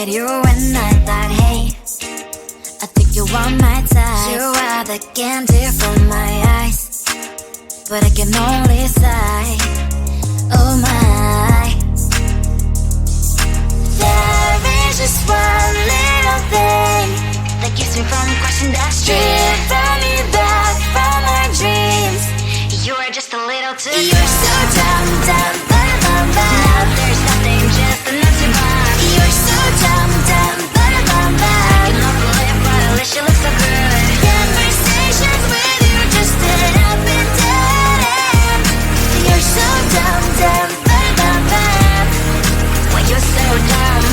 met you when I thought, hey, I think you are my type. You are the candy from my eyes, but I can only sigh, oh my. There is just one little thing that keeps me from crossing that street, driven me back from my dreams. You are just a little too good. You're so dumb, dumb, dumb, dumb, dumb. Now there's nothing, just enough to buy. You're so dumb, dumb, dumb, dumb, dumb. You love to live, but at least you look so good. Conversations with you just end up in dead end. You're so dumb, dumb, dumb, dumb, dumb. Why you're so dumb?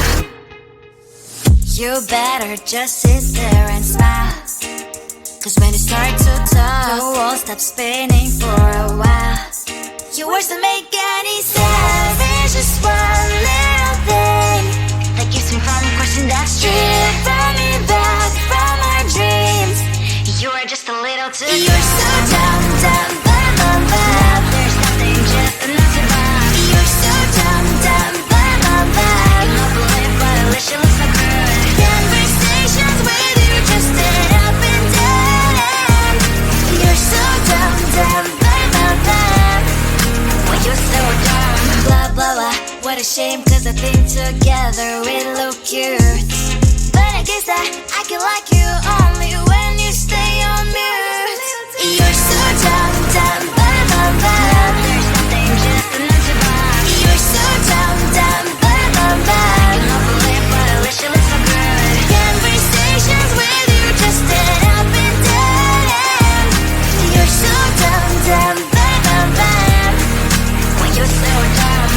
You better just sit there and smile, 'cause when you start to talk, the world stops spinning for a while. Your words don't make any sense. There's just one little thing that keeps me from crossing that street, driven me back from my dreams. You are just a little too good. You're so dumb, dumb, dumb, dumb, dumb. Now there's nothing, just enough to buy. You're so dumb, dumb, dumb, dumb, dumb. You love to live, but at least you look so good. Conversations with you just end up in dead end. You're so dumb, dumb, dumb, dumb, dumb. Why you're so dumb? Blah, blah, blah. What a shame, 'cause I think together we look cute. But I guess that I can like you only when you stay on mute. You're so dumb, dumb, dumb, dumb, dumb. There's nothing, just enough to buy. You're so dumb, dumb, dumb, dumb, dumb. You love to live, but at least you look so good. Conversations with you just end up in dead end. You're so dumb, dumb, dumb, dumb, dumb. Why you're so dumb?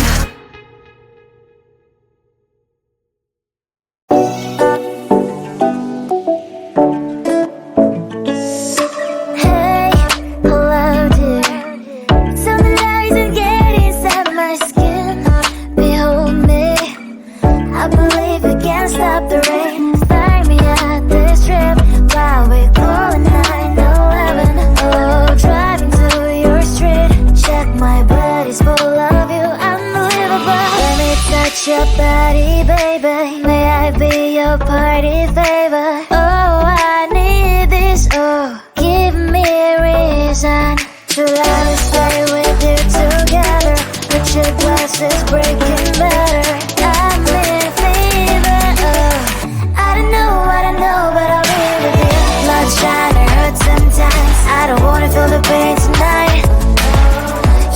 Your body, baby, may I be your party favor? Oh, I need this, oh, give me a reason to let me stay with you together. But your glass is breaking better, I'm in fever, oh. I don't know, but I'll be with you. Blood trying to hurt sometimes, I don't wanna feel the pain tonight.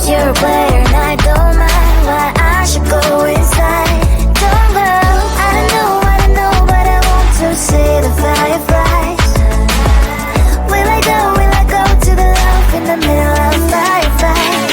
You're a player and I don't mind why I should go inside. Don't go, I don't know, but I want to see the fireflies. Will I go to the love in the middle of firefight?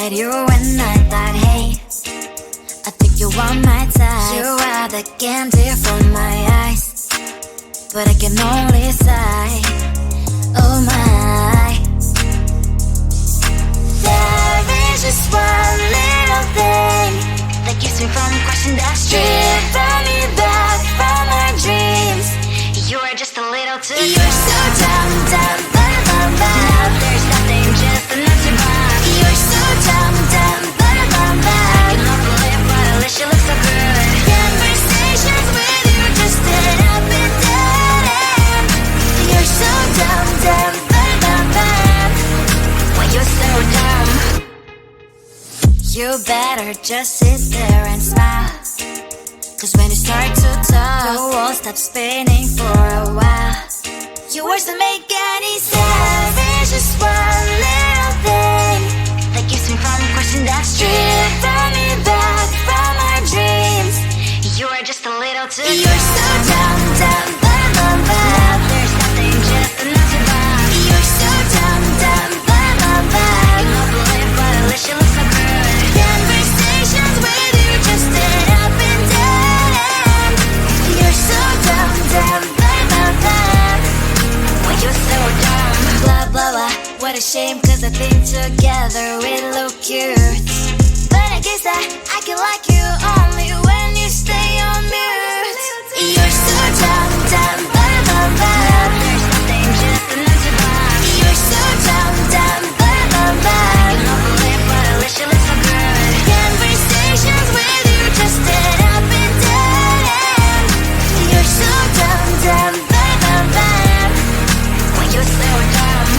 met you when I thought, hey, I think you want my type. You are the candy from my eyes, but I can only sigh, oh my. There is just one little thing that keeps me from crossing that street, bring me back from my dreams. You are just a little too close. You're so dumb, dumb, bum, bum, bum. Now there's nothing, just enough to buy. You're so dumb, dumb, bum, bum, bum. I cannot believe, but at least you look so good. Conversations with you just end up in dead end. You're so dumb, dumb, bum, bum, bum. Why you're so dumb? You better just sit there and smile, 'cause when you start to talk, the world stops spinning for a while. Your words don't make any sense. There's just one little thing that keeps me from crossing that street, bring me back from our dreams. You are just a little too close. You're so dumb, dumb, bum, bum, bum. Now there's nothing, just enough to buy. You're so dumb, dumb, bum, bum, bum. I cannot believe, but at least you look so good. Conversations with you just end up in dead end. You're so dumb, dumb, bum, bum, bum. Why you're so dumb? Blah, blah, blah. What a shame, 'cause I think together we look cute. But I guess that I can like you only when you stay on mute. You're so dumb, dumb, bum, bum, bum. There's nothing, just enough to buy. You're so dumb, dumb, bum, bum, bum. I cannot believe, but at least you look so good. Conversations with you just end up in dead end. You're so dumb, dumb, bum, bum, bum. Why you're so dumb?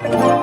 you.